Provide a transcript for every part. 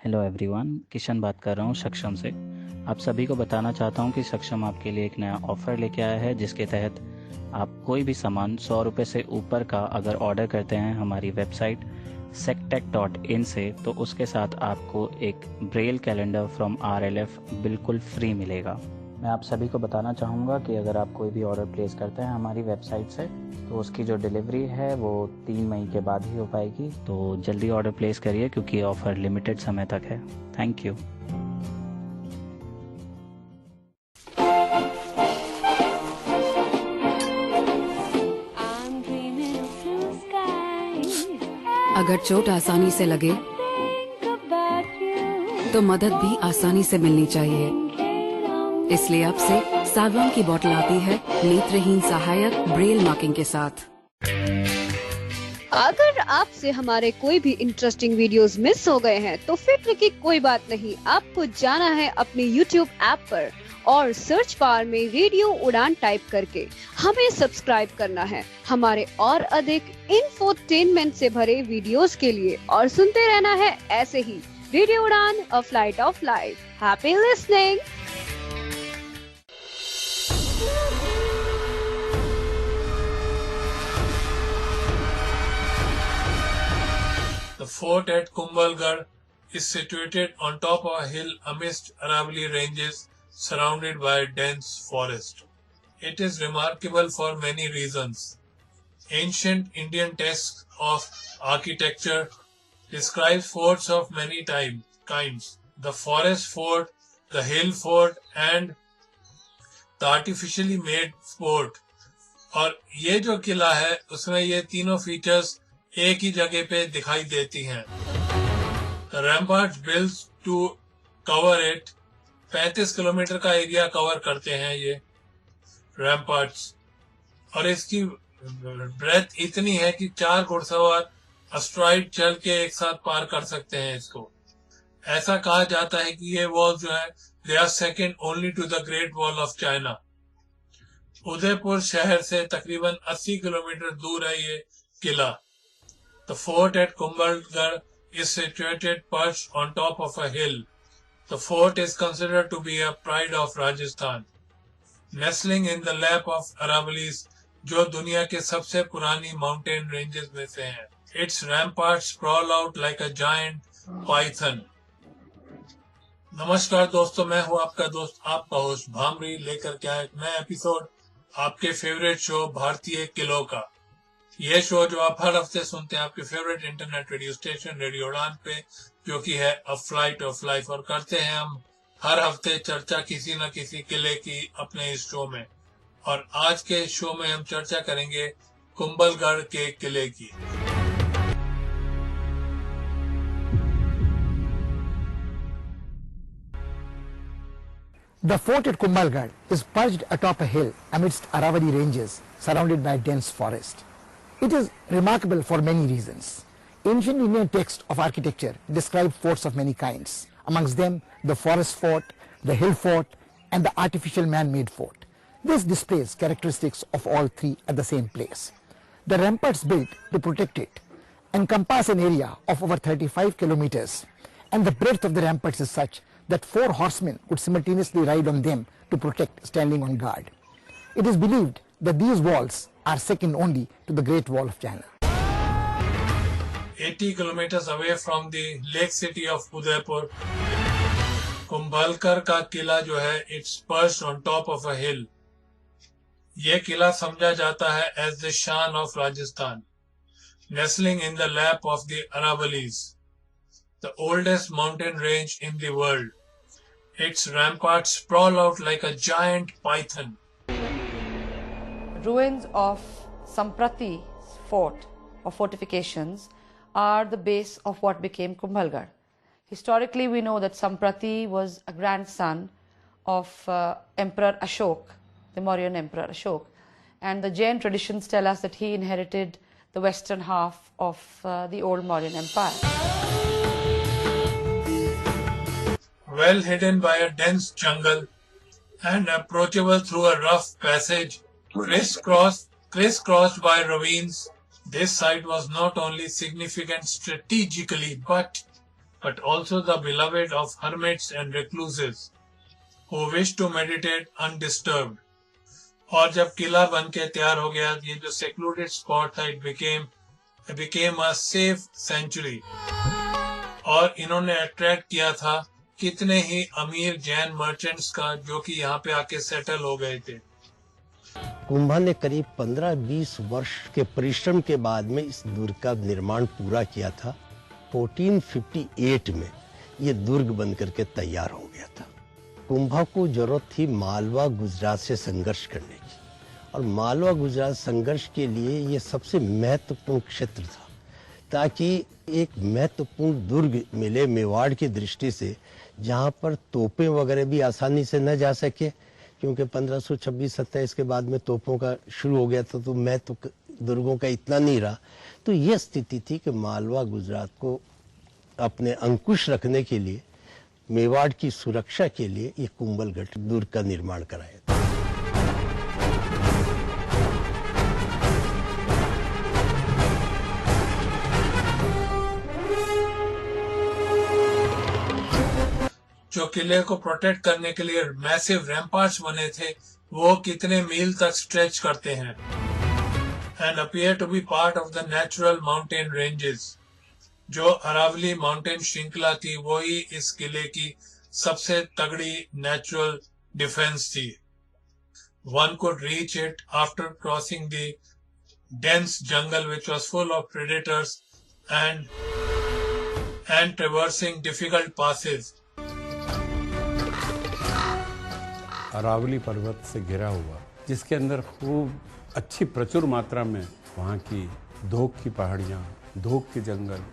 Hello everyone, Kishan बात कर रहा हूँ सक्षम से। आप सभी को बताना चाहता हूँ कि सक्षम आपके लिए एक नया ऑफ़र लेके आया है, जिसके तहत आप कोई भी सामान 100 रुपये से ऊपर का अगर ऑर्डर करते हैं हमारी वेबसाइट sectech.in से, तो उसके साथ आपको एक ब्रेल कैलेंडर फ्रॉम RLF बिल्कुल फ्री मिलेगा। मैं आप सभी को बताना चाहूँगा कि अगर आप कोई भी ऑर्डर प्लेस करते हैं हमारी वेबसाइट से, तो उसकी जो डिलीवरी है वो 3 मई के बाद ही हो पाएगी। तो जल्दी ऑर्डर प्लेस करिए क्योंकि ऑफ़र लिमिटेड समय तक है। Thank you. अगर चोट आसानी से लगे तो मदद भी आसानी से मिलनी चाहिए। इसलिए अब से सागवान की बोतल आती है नेत्रहीन सहायक ब्रेल मार्किंग के साथ। अगर आपसे हमारे कोई भी इंटरेस्टिंग वीडियोस मिस हो गए हैं तो फिक्र की कोई बात नहीं। आपको जाना है अपनी YouTube ऐप पर और सर्च बार में रेडियो उड़ान टाइप करके हमें सब्सक्राइब करना है हमारे और अधिक इंफोटेनमेंट से भरे वीडियोस के लिए, और सुनते रहना है ऐसे ही रेडियो उड़ान, a flight of life. Happy listening. The fort at Kumbhalgarh is situated on top of a hill amidst Aravalli ranges surrounded by dense forest. It is remarkable for many reasons. Ancient Indian texts of architecture describe forts of many kinds. The forest fort, the hill fort and the artificially made fort. और ये जो किला है उसमें ये तीनों features एक ही जगह पे दिखाई देती हैं। The ramparts built to cover it 35 kilometre का एरिया कवर करते हैं ये रैम्पार्ट्स, और इसकी ब्रेथ इतनी है कि 4 घुड़सवार अस्ट्राइड चल के एक साथ पार कर सकते हैं इसको। ऐसा कहा जाता है कि ये वॉल जो है they are second only to the great wall of China. Udaipur शहर से तकरीबन 80 किलोमीटर दूर है ये किला। The fort at Kumbhalgarh is situated perched on top of a hill. The fort is considered to be a pride of Rajasthan. Nestling in the lap of Aravallis, जो दुनिया के सबसे पुरानी माउंटेन रेंजेस में से हैं. Its ramparts sprawl out like a giant python. नमस्कार दोस्तों, मैं हूँ आपका दोस्त, आपका होस्ट भामरी, लेकर के आया एक नया एपिसोड आपके फेवरेट शो भारतीय किलों का। यह शो जो आप हर हफ्ते सुनते हैं आपके favourite internet radio station radio उड़ान पे, जो कि है अ फ्लाइट ऑफ लाइफ, और करते हैं हम हर हफ्ते चर्चा किसी न किसी किले की अपने इस शो में। और आज के शो में हम चर्चा करेंगे कुंभलगढ़ के किले की। The fort at Kumbhalgarh is perched atop a hill amidst Aravalli ranges surrounded by dense forest. It is remarkable for many reasons. Ancient Indian texts of architecture describe forts of many kinds, amongst them the forest fort, the hill fort and the artificial man-made fort. This displays characteristics of all three at the same place. The ramparts built to protect it encompass an area of over 35 kilometers, and the breadth of the ramparts is such that 4 horsemen could simultaneously ride on them to protect standing on guard. It is believed that these walls are second only to the Great Wall of China. 80 kilometers away from the lake city of Udaipur, Kumbhalgarh का किला जो है it's perched on top of a hill. यह किला समझा जाता है as the Shan of Rajasthan, nestling in the lap of the Aravallis, the oldest mountain range in the world. Its ramparts sprawl out like a giant python. Ruins of Samprati fort or fortifications are the base of what became Kumbhalgarh. Historically, we know that Samprati was a grandson of Emperor Ashok, the Mauryan Emperor Ashok, and the Jain traditions tell us that he inherited the western half of the old Mauryan Empire. Well hidden by a dense jungle and approachable through a rough passage, crisscrossed by ravines, this site was not only significant strategically but but also the beloved of hermits and recluses who wish to meditate undisturbed. और जब किला बन के तैयार हो गया, ये जो secluded spot था, it became a safe sanctuary. और इन्होंने अट्रैक्ट किया था कितने ही अमीर जैन मर्चेंट्स का, जो कि यहाँ पे आके सेटल हो गए थे। कुंभा ने करीब 15-20 वर्ष के परिश्रम के बाद में इस दुर्ग का निर्माण पूरा किया था। 1458 में ये दुर्ग बनकर के तैयार हो गया था। कुंभा को जरूरत थी मालवा गुजरात से संघर्ष करने की, और मालवा गुजरात संघर्ष के लिए ये सबसे महत्वपूर्ण क्षेत्र था, ताकि एक महत्वपूर्ण दुर्ग मिले मेवाड़ की दृष्टि से, जहाँ पर तोपें वगैरह भी आसानी से न जा सके, क्योंकि 1526-27 के बाद में तोपों का शुरू हो गया था, तो महत्व दुर्गों का इतना नहीं रहा। तो ये स्थिति थी कि मालवा गुजरात को अपने अंकुश रखने के लिए, मेवाड़ की सुरक्षा के लिए ये कुंभलगढ़ दुर्ग का निर्माण कराया था। जो किले को प्रोटेक्ट करने के लिए मैसिव रैम्पार्ट्स बने थे, वो कितने मील तक स्ट्रेच करते हैं, and appear to be part of the natural mountain ranges. जो अरावली माउंटेन श्रृंखला थी, वही इस किले की सबसे तगड़ी नेचुरल डिफेंस थी। One could reach it after crossing the dense jungle which was full of predators and traversing difficult passes. Aravalli पर्वत से घिरा हुआ, जिसके अंदर खूब अच्छी प्रचुर मात्रा में वहाँ की धोक की पहाड़ियाँ, धोक के जंगल,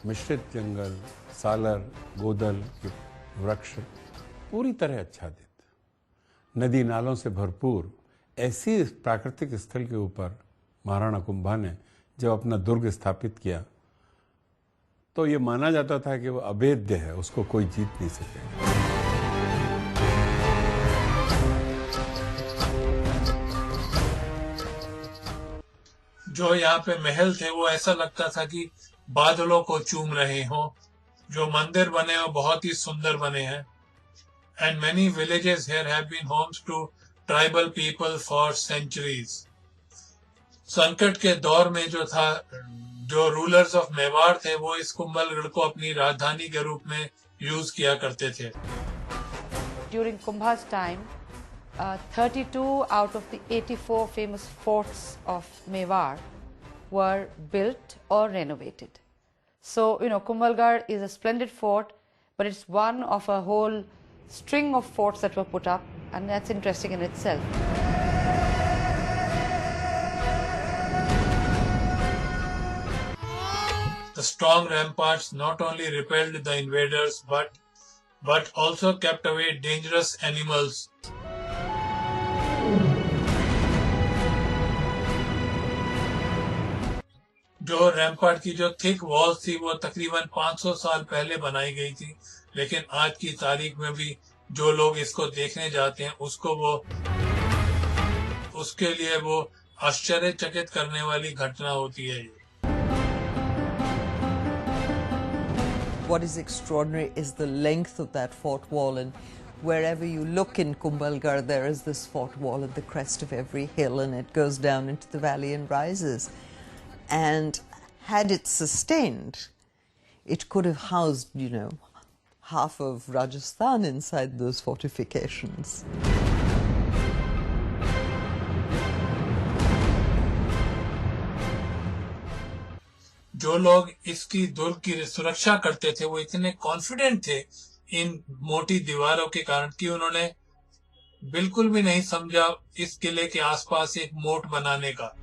मिश्रित जंगल, सालर, गोदल के वृक्ष, पूरी तरह आच्छादित, नदी नालों से भरपूर ऐसी प्राकृतिक स्थल के ऊपर महाराणा कुंभा ने जब अपना दुर्ग स्थापित किया, तो ये माना जाता था कि वो अभेद्य है, उसको कोई जीत नहीं सकेगा। जो यहाँ पे महल थे, वो ऐसा लगता था कि बादलों को चूम रहे हों। जो मंदिर बने हैं, बहुत ही सुंदर बने हैं। And many villages here have been homes to tribal people for centuries. संकट के दौर में जो था, जो रूलर्स ऑफ मेवाड़ थे, वो इस कुंभलगढ़ को अपनी राजधानी के रूप में यूज किया करते थे। During Kumbha's time, 32 out of the 84 famous forts of Mewar were built or renovated. So, Kumbhalgarh is a splendid fort, but it's one of a whole string of forts that were put up, and that's interesting in itself. The strong ramparts not only repelled the invaders, but also kept away dangerous animals. जो rampart की जो thick walls थी, वो तकरीबन 500 साल पहले बनाई गई थी, लेकिन आज की तारीख में भी जो लोग इसको देखने जाते हैं, उसके लिए वो आश्चर्यचकित करने वाली घटना होती है। What is extraordinary is the length of that fort wall, and wherever you look in Kumbhalgarh, there is this fort wall at the crest of every hill, and it goes down into the valley and rises. And had it sustained, it could have housed, half of Rajasthan inside those fortifications. जो लोग इसकी दुर्ग की सुरक्षा करते थे, वो इतने confident थे इन मोटी दीवारों के कारण कि उन्होंने बिल्कुल भी नहीं समझा इस किले के आसपास एक मोट बनाने का।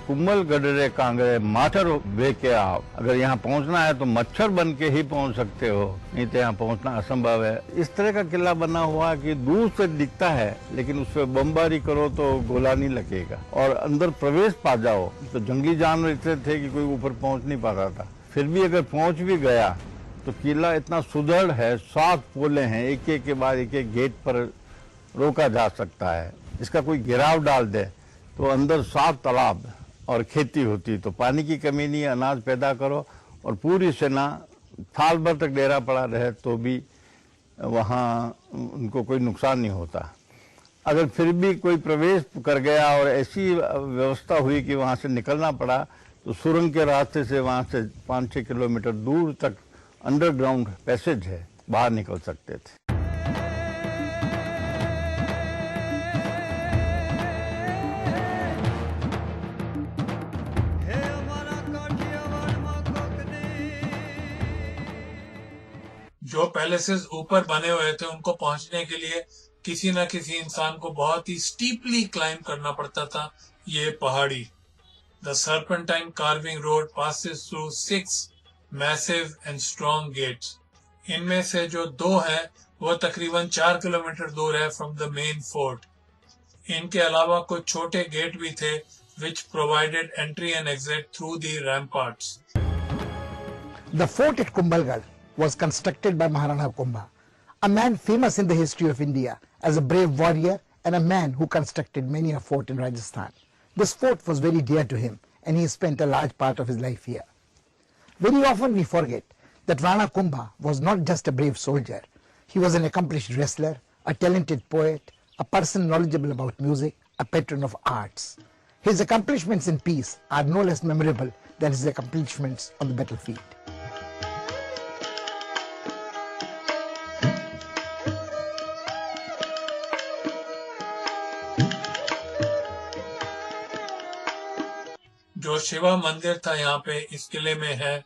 कुंभलगढ़ रे कांगरे माथर वे के आप अगर यहाँ पहुँचना है तो मच्छर बन के ही पहुँच सकते हो, नहीं तो यहाँ पहुँचना असंभव है। इस तरह का किला बना हुआ कि दूर से दिखता है, लेकिन उस पर बमबारी करो तो गोला नहीं लगेगा, और अंदर प्रवेश पा जाओ तो जंगली जानवर इतने थे कि कोई ऊपर पहुँच नहीं पाता था। फिर भी अगर पहुँच भी गया तो किला इतना सुदृढ़ है, 7 पोले हैं, एक एक के बाद एक एक गेट पर रोका जा सकता है। इसका कोई घेराव डाल दे तो अंदर 7 तालाब और खेती होती, तो पानी की कमी नहीं, अनाज पैदा करो और पूरी सेना साल भर तक डेरा पड़ा रहे तो भी वहाँ उनको कोई नुकसान नहीं होता। अगर फिर भी कोई प्रवेश कर गया और ऐसी व्यवस्था हुई कि वहाँ से निकलना पड़ा, तो सुरंग के रास्ते से वहाँ से 5-6 किलोमीटर दूर तक अंडरग्राउंड पैसेज है, बाहर निकल सकते थे। जो पैलेसेस ऊपर बने हुए थे उनको पहुंचने के लिए किसी न किसी इंसान को बहुत ही स्टीपली क्लाइंब करना पड़ता था ये पहाड़ी। The serpentine carving road passes through 6 massive and strong gates. इनमें से जो 2 है वो तकरीबन 4 किलोमीटर दूर है फ्रॉम द मेन फोर्ट। इनके अलावा कुछ छोटे गेट भी थे which provided entry and exit through the ramparts. The fort at Kumbhalgarh was constructed by Maharana Kumbha, a man famous in the history of India as a brave warrior and a man who constructed many a fort in Rajasthan. This fort was very dear to him and he spent a large part of his life here. Very often we forget that Rana Kumbha was not just a brave soldier. He was an accomplished wrestler, a talented poet, a person knowledgeable about music, a patron of arts. His accomplishments in peace are no less memorable than his accomplishments on the battlefield. जो शिवा मंदिर था यहाँ पे इस किले में है,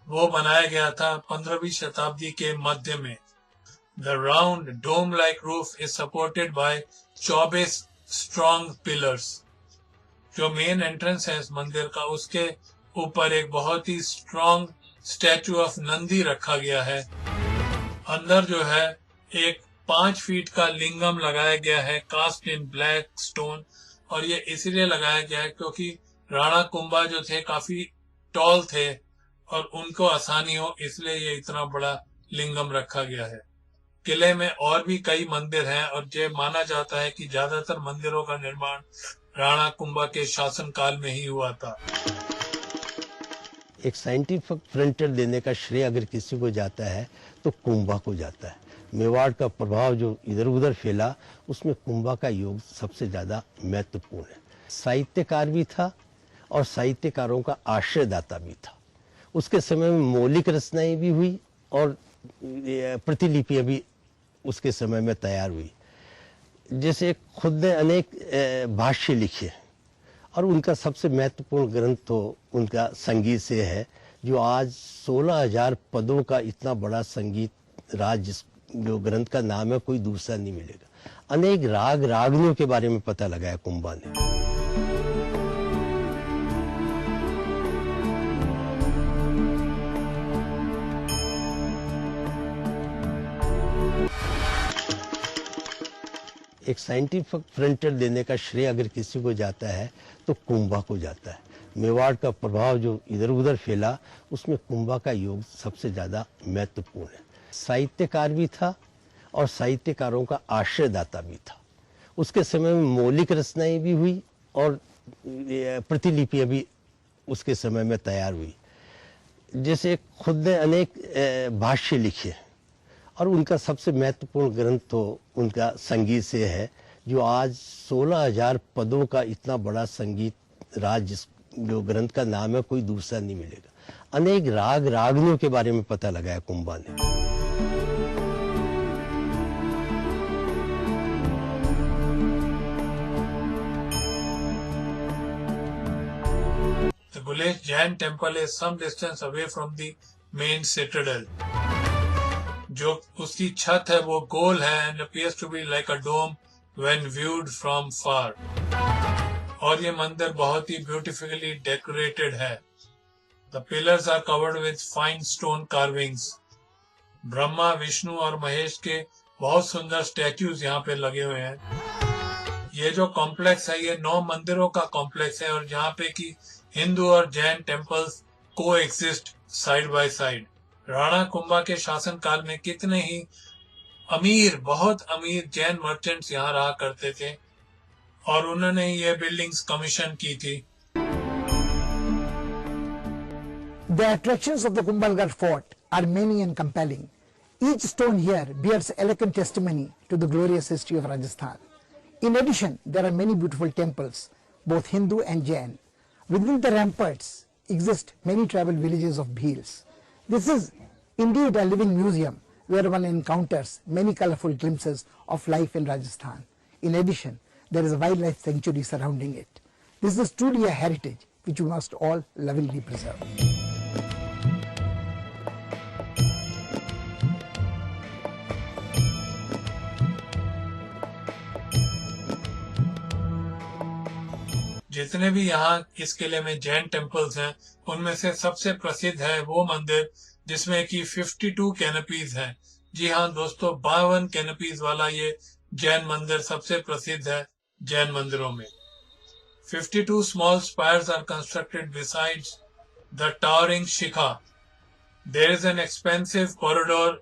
वो बनाया गया था 15वीं शताब्दी के मध्य में। The round dome-like roof is supported by 24 strong pillars. जो मेन एंट्रेंस है इस मंदिर का, उसके ऊपर एक बहुत ही स्ट्रॉन्ग स्टैचू ऑफ नंदी रखा गया है। अंदर जो है एक 5 फीट का लिंगम लगाया गया है कास्ट इन ब्लैक स्टोन, और ये इसलिए लगाया गया है क्योंकि राणा कुंभा जो थे काफी टॉल थे और उनको आसानी हो, इसलिए ये इतना बड़ा लिंगम रखा गया है। किले में और भी कई मंदिर हैं और ये माना जाता है कि ज्यादातर मंदिरों का निर्माण राणा कुंभा के शासनकाल में ही हुआ था। एक साइंटिफिक फ्रंटियर देने का श्रेय अगर किसी को जाता है तो कुंभा को जाता है। मेवाड़ का प्रभाव जो इधर उधर फैला, उसमें कुंभा का योग सबसे ज्यादा महत्वपूर्ण है। साहित्यकार भी था और साहित्यकारों का आश्रयदाता भी था। उसके समय में मौलिक रचनाएं भी हुई और प्रतिलिपियां भी उसके समय में तैयार हुई। जैसे खुद ने अनेक भाष्य लिखे और उनका सबसे महत्वपूर्ण ग्रंथ तो उनका संगीत से है, जो आज 16,000 पदों का इतना बड़ा संगीत राज जो ग्रंथ का नाम है, कोई दूसरा नहीं मिलेगा। अनेक राग रागनियों के बारे में पता लगाया कुंभा ने। एक साइंटिफिक फ्रंटियर देने का श्रेय अगर किसी को जाता है तो कुंभा को जाता है। मेवाड़ का प्रभाव जो इधर उधर फैला, उसमें कुंभा का योग सबसे ज्यादा महत्वपूर्ण है। साहित्यकार भी था और साहित्यकारों का आश्रयदाता भी था। उसके समय में मौलिक रचनाएं भी हुई और प्रतिलिपियां भी उसके समय में तैयार हुई। जैसे खुद ने अनेक भाष्य लिखे और उनका सबसे महत्वपूर्ण ग्रंथ तो उनका संगीत से है, जो आज 16,000 पदों का इतना बड़ा संगीत राज जो ग्रंथ का नाम है, कोई दूसरा नहीं मिलेगा। अनेक राग रागनियों के बारे में पता लगाया कुंभा ने। The Gulesh Jain temple is some distance away from the main citadel. जो उसकी छत है वो गोल है and appears to be like a dome when viewed from far. और ये मंदिर बहुत ही beautifully decorated है. The pillars are covered with fine stone carvings. Brahma, Vishnu और महेश के बहुत सुंदर स्टैच्यूज यहाँ पे लगे हुए हैं। ये जो कॉम्प्लेक्स है ये 9 मंदिरों का कॉम्प्लेक्स है और जहाँ पे कि हिंदू और जैन टेम्पल्स को exist side by side. Rana Kumbha के शासनकाल में कितने ही अमीर, बहुत अमीर जैन मर्चेंट्स यहाँ रहा करते थे और उन्होंने ये बिल्डिंग्स कमीशन की थी। The attractions of the Kumbhalgarh fort are many and compelling. Each stone here bears eloquent testimony to the glorious history of Rajasthan. In addition, there are many beautiful temples, both Hindu and Jain. Within the ramparts exist many tribal villages of Bhils. This is indeed a living museum where one encounters many colorful glimpses of life in Rajasthan. In addition, there is a wildlife sanctuary surrounding it. This is truly a heritage which we must all lovingly preserve. जितने भी यहाँ इस किले में Jain temples हैं, उनमें से सबसे प्रसिद्ध है वो मंदिर जिसमें कि 52 कैनपीज हैं। जी हाँ दोस्तों, 52 कैनपीज वाला ये जैन मंदिर सबसे प्रसिद्ध है जैन मंदिरों में। 52 small spires are constructed besides the towering Shikha. There is an expansive corridor.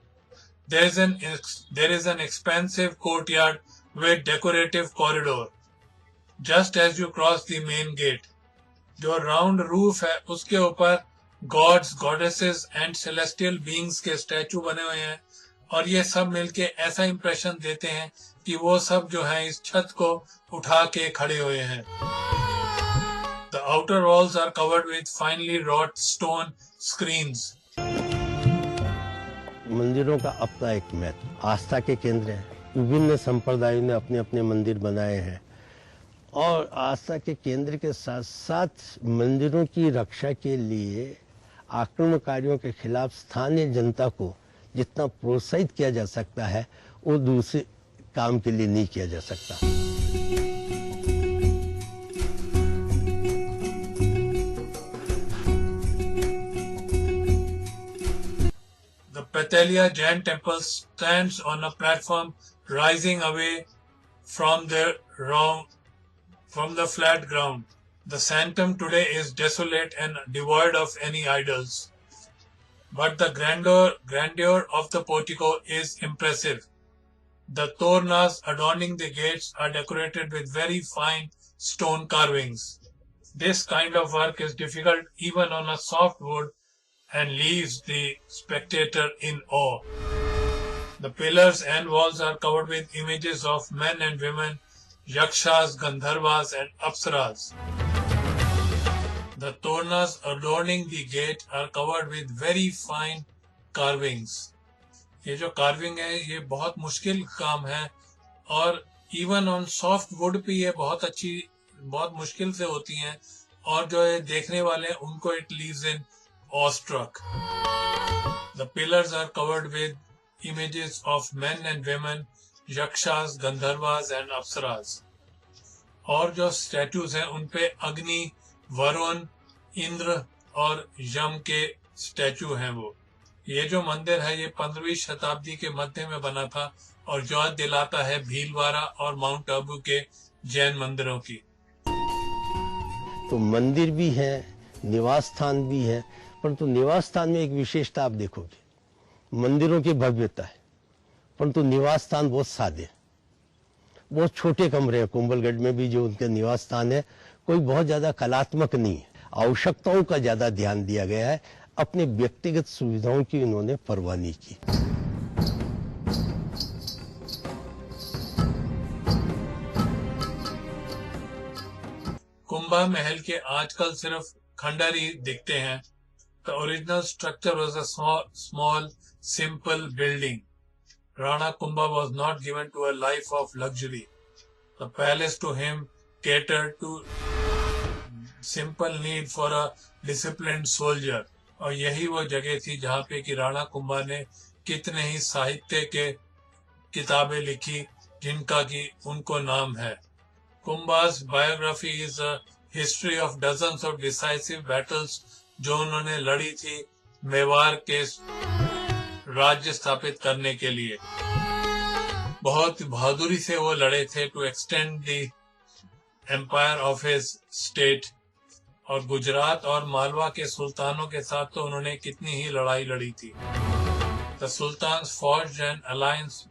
There is an expansive courtyard with decorative corridor. Just as you cross the main gate, जो राउंड रूफ है उसके ऊपर gods, goddesses and celestial beings के statue बने हुए हैं और ये सब मिलके ऐसा इंप्रेशन देते हैं कि वो सब जो है इस छत को उठा के खड़े हुए हैं। The outer walls are covered with finely wrought stone screens. मंदिरों का अपना एक महत्व, आस्था के केंद्र है। विभिन्न संप्रदायों ने अपने अपने मंदिर बनाए हैं और आस्था के केंद्र के साथ साथ मंदिरों की रक्षा के लिए आक्रमणकारियों के खिलाफ स्थानीय जनता को जितना प्रोत्साहित किया जा सकता है वो दूसरे काम के लिए नहीं किया जा सकता। The Patalia Jain temple stands on a platform rising away from the flat ground. The sanctum today is desolate and devoid of any idols, but the grandeur of the portico is impressive. The tornas adorning the gates are decorated with very fine stone carvings. This kind of work is difficult even on a soft wood and leaves the spectator in awe. The pillars and walls are covered with images of men and women, yakshas, gandharvas and apsaras. The tornas adorning the gate are covered with very fine carvings. ये जो carving है ये बहुत मुश्किल काम है और even on soft wood पे ये बहुत मुश्किल से होती हैं और जो ये देखने वाले हैं उनको it leaves in awestruck. The pillars are covered with images of men and women, yakshas, gandharvas and apsaras. और जो स्टैचूज हैं उन पे अग्नि, वरुण, इंद्र और यम के स्टैचू हैं वो। ये जो मंदिर है ये 15वीं शताब्दी के मध्य में बना था और याद दिलाता है भीलवाड़ा और माउंट आबू के जैन मंदिरों की। तो मंदिर भी है, निवास स्थान भी है, परंतु निवास स्थान में एक विशेषता आप देखोगे, मंदिरों की भव्यता है परंतु निवास स्थान बहुत सादे, बहुत छोटे कमरे हैं। कुंभलगढ़ में भी जो उनका निवास स्थान है कोई बहुत ज्यादा कलात्मक नहीं है, आवश्यकताओं का ज्यादा ध्यान दिया गया है, अपने व्यक्तिगत सुविधाओं की उन्होंने परवाह नहीं की। कुंभा महल के आजकल सिर्फ खंडर ही दिखते हैं। The original structure was a small, simple building. Rana Kumbha was not given to a life of luxury. The palace to him catered to simple need for a disciplined soldier. और यही वो जगह थी जहाँ पे कि राणा कुंभा ने कितने ही साहित्य के किताबें लिखी जिनका कि उनको नाम है। कुंभा's biography is a history of dozens of decisive battles जो उन्होंने लड़ी थी मेवाड़ के राज्य स्थापित करने के लिए। बहुत बहादुरी से वो लड़े थे to extend the empire of his state. और गुजरात और मालवा के सुल्तानों के साथ तो उन्होंने कितनी ही लड़ाई लड़ी थी। The sultans forged an alliance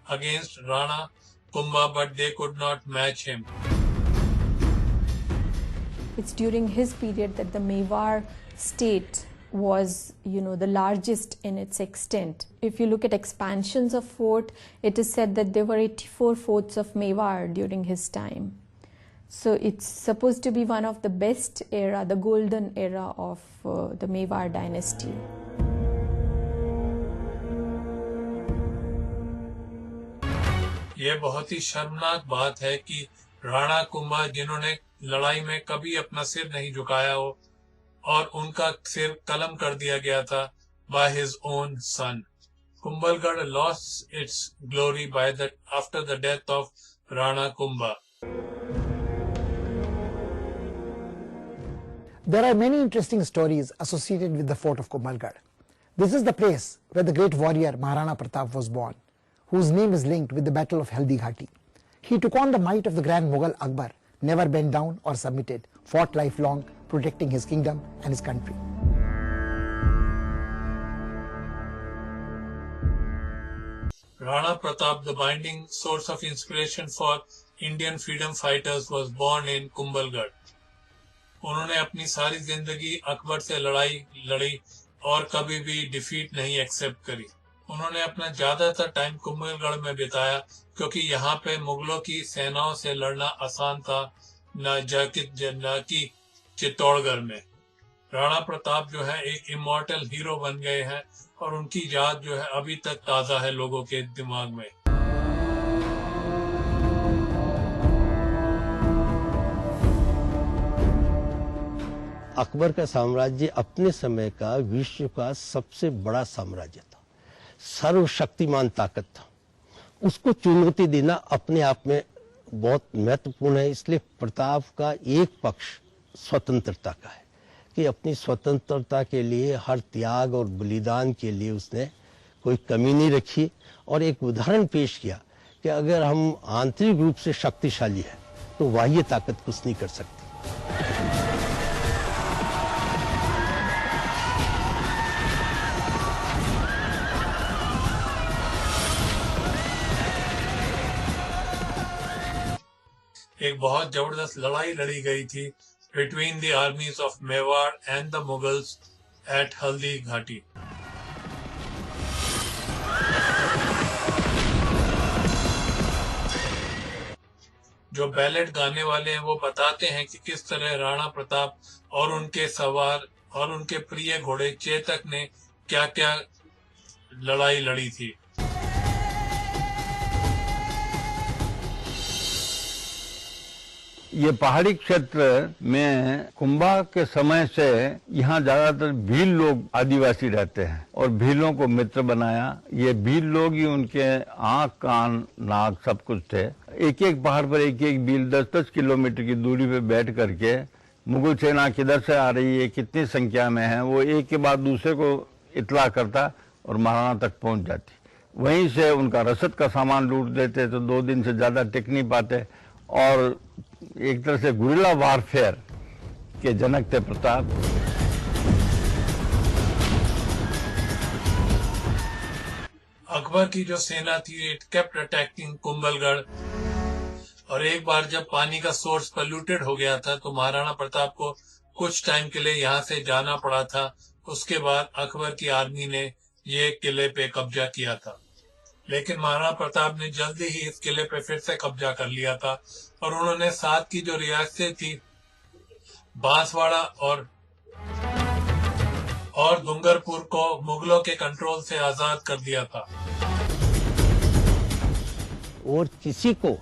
against Rana Kumbha, but they could not match him. It's during his period that the Mewar state was, the largest in its extent. If you look at expansions of fort, it is said that there were 84 forts of Mewar during his time. So it's supposed to be one of the best era, the golden era of the Mewar dynasty. ये बहुत ही शर्मनाक बात है कि राणा कुंभा, जिन्होंने लड़ाई में कभी अपना सिर नहीं झुकाया हो और उनका सिर कलम कर दिया गया था by his own son. Kumbhalgarh lost its glory after the death of Rana Kumbha. There are many interesting stories associated with the fort of Kumbhalgarh. This is the place where the great warrior Maharana Pratap was born, whose name is linked with the Battle of Haldi Ghati. He took on the might of the Grand Mughal Akbar, never bent down or submitted, fought lifelong, protecting his kingdom and his country. Rana Pratap, the binding source of inspiration for Indian freedom fighters, was born in Kumbhalgarh. उन्होंने अपनी सारी जिंदगी अकबर से लड़ाई लड़ी और कभी भी डिफीट नहीं एक्सेप्ट करी. उन्होंने अपना ज्यादातर टाइम कुंभलगढ़ में बिताया क्योंकि यहाँ पे मुगलों की सेनाओं से लड़ना आसान था, न कि चित्तौड़गढ़ में. राणा प्रताप जो है एक इमॉर्टल हीरो बन गए हैं और उनकी याद जो है अभी तक ताजा है लोगों के दिमाग में. अकबर का साम्राज्य अपने समय का विश्व का सबसे बड़ा साम्राज्य था, सर्वशक्तिमान ताकत था. उसको चुनौती देना अपने आप में बहुत महत्वपूर्ण है. इसलिए प्रताप का एक पक्ष स्वतंत्रता का है कि अपनी स्वतंत्रता के लिए हर त्याग और बलिदान के लिए उसने कोई कमी नहीं रखी और एक उदाहरण पेश किया कि अगर हम आंतरिक रूप से शक्तिशाली हैं तो बाह्य ताकत कुछ नहीं कर सकती. एक बहुत जबरदस्त लड़ाई लड़ी गई थी between the armies of Mewar and the Mughals at Haldi Ghati. जो बैलेट गाने वाले हैं वो बताते हैं कि किस तरह राणा प्रताप और उनके सवार और उनके प्रिय घोड़े चेतक ने क्या क्या लड़ाई लड़ी थी. ये पहाड़ी क्षेत्र में कुंभा के समय से यहाँ ज्यादातर भील लोग आदिवासी रहते हैं और भीलों को मित्र बनाया. ये भील लोग ही उनके आंख, कान, नाक सब कुछ थे. एक एक पहाड़ पर एक एक भील 10-10 किलोमीटर की दूरी पे बैठ करके मुगल सेना किधर से आ रही है, कितनी संख्या में है, वो एक के बाद दूसरे को इतला करता और महाराणा तक पहुंच जाती. वहीं से उनका रसद का सामान लूट देते तो 2 दिन से ज्यादा टिक नहीं पाते और एक तरह से गुरिल्ला वारफेयर के जनक थे प्रताप. अकबर की जो सेना थी इट केप्ट अटैकिंग कुंभलगढ़ और एक बार जब पानी का सोर्स पोल्यूटेड हो गया था तो महाराणा प्रताप को कुछ टाइम के लिए यहाँ से जाना पड़ा था. उसके बाद अकबर की आर्मी ने ये किले पे कब्जा किया था, लेकिन महाराणा प्रताप ने जल्दी ही इस किले पे फिर से कब्जा कर लिया था और उन्होंने साथ की जो रियासतें थी बांसवाड़ा और डूंगरपुर को मुगलों के कंट्रोल से आजाद कर दिया था. और किसी को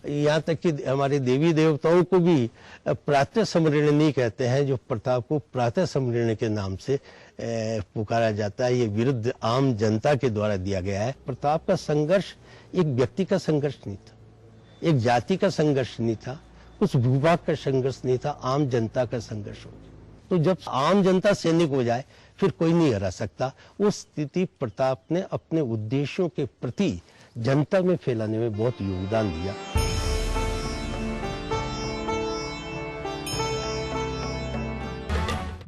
यहाँ तक कि हमारे देवी देवताओं को भी प्रातः समरण नहीं कहते हैं. जो प्रताप को प्रातः समरण के नाम से पुकारा जाता है, ये विरुद्ध आम जनता के द्वारा दिया गया है. प्रताप का संघर्ष एक व्यक्ति का संघर्ष नहीं था, एक जाति का संघर्ष नहीं था, उस भूभाग का संघर्ष नहीं था, आम जनता का संघर्ष हो. तो जब आम जनता सैनिक हो जाए फिर कोई नहीं हरा सकता. उस स्थिति प्रताप ने अपने उद्देश्यों के प्रति जनता में फैलाने में बहुत योगदान दिया.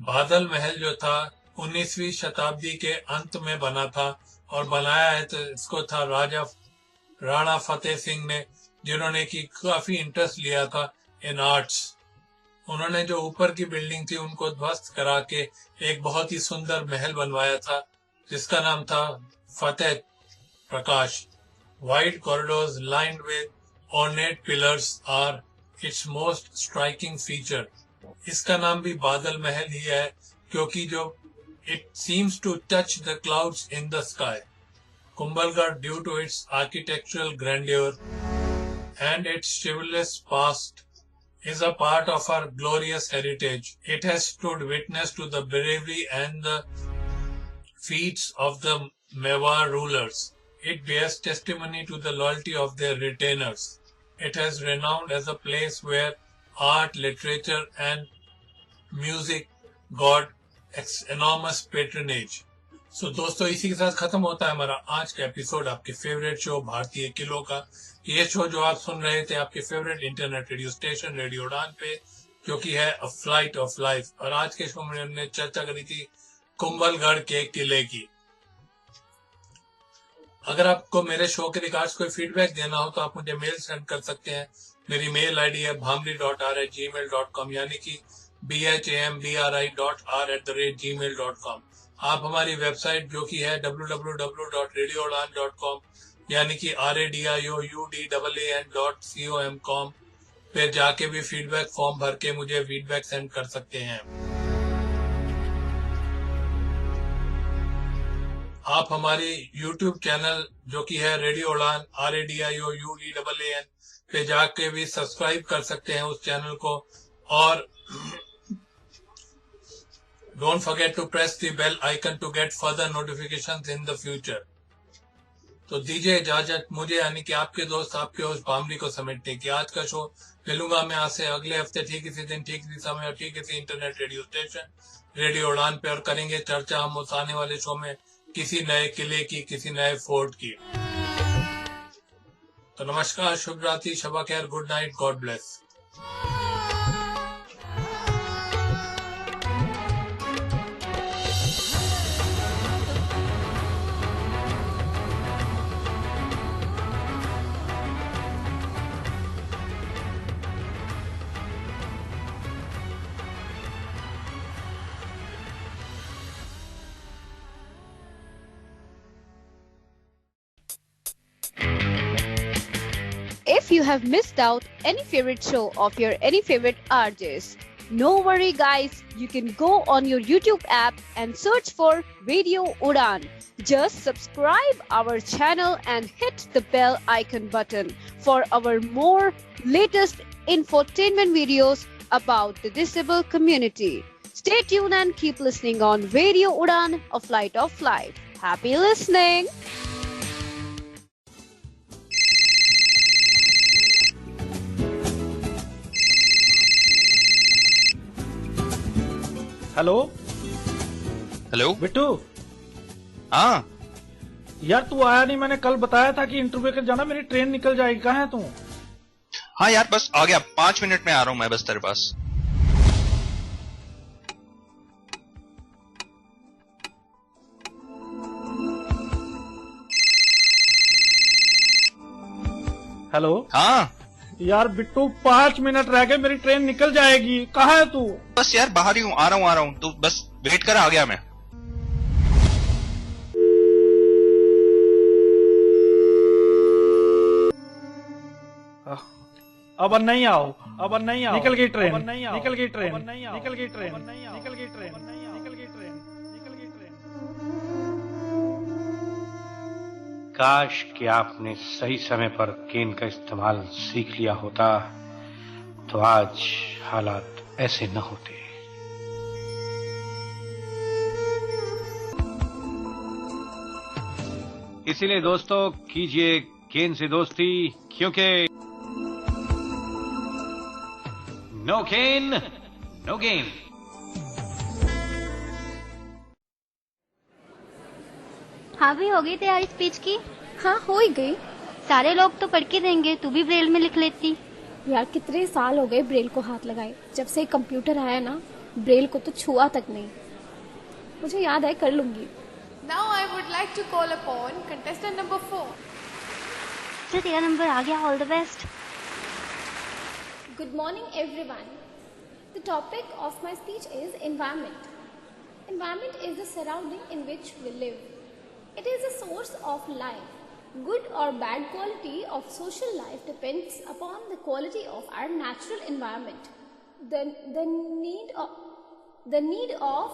बादल महल जो था 19वीं शताब्दी के अंत में बना था और बनाया है तो इसको था राणा फतेह सिंह ने, जिन्होंने की काफी इंटरेस्ट लिया था इन आर्ट्स. उन्होंने जो ऊपर की बिल्डिंग थी उनको ध्वस्त करा के एक बहुत ही सुंदर महल बनवाया था जिसका नाम था फतेह प्रकाश। Wide corridors lined with ornate pillars are its most striking feature. इसका नाम भी बादल महल ही है क्योंकि जो it seems to touch the clouds in the sky. Kumbhalgarh, due to its architectural grandeur and its chivalrous past, is a part of our glorious heritage. It has stood witness to the bravery and the feats of the Mewar rulers. It bears testimony to the loyalty of their retainers. It has renowned as a place where art, literature and music got enormous patronage. So दोस्तों इसी के साथ खत्म होता है हमारा आज का एपिसोड आपके फेवरेट शो भारतीय किलों का। ये शो जो आप सुन रहे थे आपके favourite internet radio station radio उड़ान पे, जो कि है अ फ्लाइट ऑफ लाइफ। और आज के शो में हमने चर्चा करी थी कुंभलगढ़ के किले की। अगर आपको मेरे शो के रिगार्ड्स कोई फीडबैक देना हो तो आप मुझे मेल सेंड कर सकते हैं। मेरी मेल आईडी है bhamri.r@gmail.com यानी कि bhambri.r@gmail.com। आप हमारी वेबसाइट जो कि है www.radioudan.com यानी कि RADIOUDAAN.com पे जाके भी फीडबैक फॉर्म भर के मुझे फीडबैक सेंड कर सकते हैं। आप हमारी YouTube चैनल जो कि है रेडियो उड़ान RADIOUDAAN पे जाके भी सब्सक्राइब कर सकते हैं उस चैनल को। और don't forget to press the bell icon to get further notifications in the future. तो दीजिए इजाजत मुझे यानी कि आपके दोस्त आपके होस्ट भामरी को समेटने की। आज का शो मिलूंगा मैं आपसे अगले हफ्ते ठीक इसी दिन ठीक इसी समय और ठीक इसी इंटरनेट रेडियो स्टेशन रेडियो उड़ान पे, और करेंगे चर्चा हम उस आने वाले शो में किसी नए किले की, किसी नए फोर्ट की। तो नमस्कार, शुभ रात्रि, शबा खैर, good night, God bless. If you have missed out any favorite show of your any favorite RJs, no worry guys, you can go on your YouTube app and search for Radio Udan. Just subscribe our channel and hit the bell icon button for our more latest infotainment videos about the disabled community. Stay tuned and keep listening on Radio Udan, a flight of life. Happy listening! Hello hello Bittu. हाँ यार तू आया नहीं, मैंने कल बताया था कि इंटरव्यू के जाना, मेरी ट्रेन निकल जाएगी। कहाँ है तू? हाँ यार बस आ गया, 5 मिनट में आ रहा हूँ मैं बस तेरे पास। हेलो हाँ यार बिट्टू 5 मिनट रह गए, मेरी ट्रेन निकल जाएगी। कहाँ है तू? बस यार बाहर ही हूँ, आ रहा हूँ तो बस वेट कर, आ गया मैं। अब नहीं आओ, अब नहीं आओ, निकल गई ट्रेन, निकल गई ट्रेन, निकल गई ट्रेन, निकल गई ट्रेन, निकल गई ट्रेन, निकल गई ट्रेन। काश कि आपने सही समय पर केन का इस्तेमाल सीख लिया होता तो आज हालात ऐसे न होते। इसीलिए दोस्तों कीजिए केन से दोस्ती, क्योंकि नो केन नो गेन। हाँ भी हो गई तैयारी स्पीच की? हाँ हो ही गई। सारे लोग तो पढ़ के देंगे, तू भी ब्रेल में लिख लेती। यार कितने साल हो गए ब्रेल को हाथ लगाए, जब से कंप्यूटर आया ना ब्रेल को तो छुआ तक नहीं। मुझे याद है, कर लूंगी। Now I would like to call upon contestant number 4. चल तेरा नंबर आ गया, all the best. Good morning everyone. The topic of my speech is environment. Environment is the surrounding in which we live. It is a source of life. Good or bad quality of social life depends upon the quality of our natural environment. The need of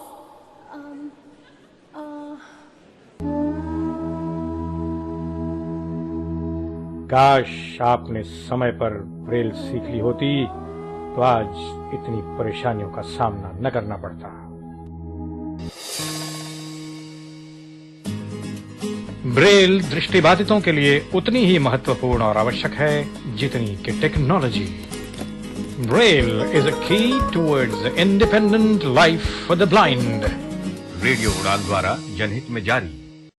काश आपने समय पर Braille सीख ली होती तो आज इतनी परेशानियों का सामना न करना पड़ता। ब्रेल दृष्टिबाधितों के लिए उतनी ही महत्वपूर्ण और आवश्यक है जितनी कि टेक्नोलॉजी। ब्रेल इज अ की towards independent life for the blind. Radio उड़ान द्वारा जनहित में जारी।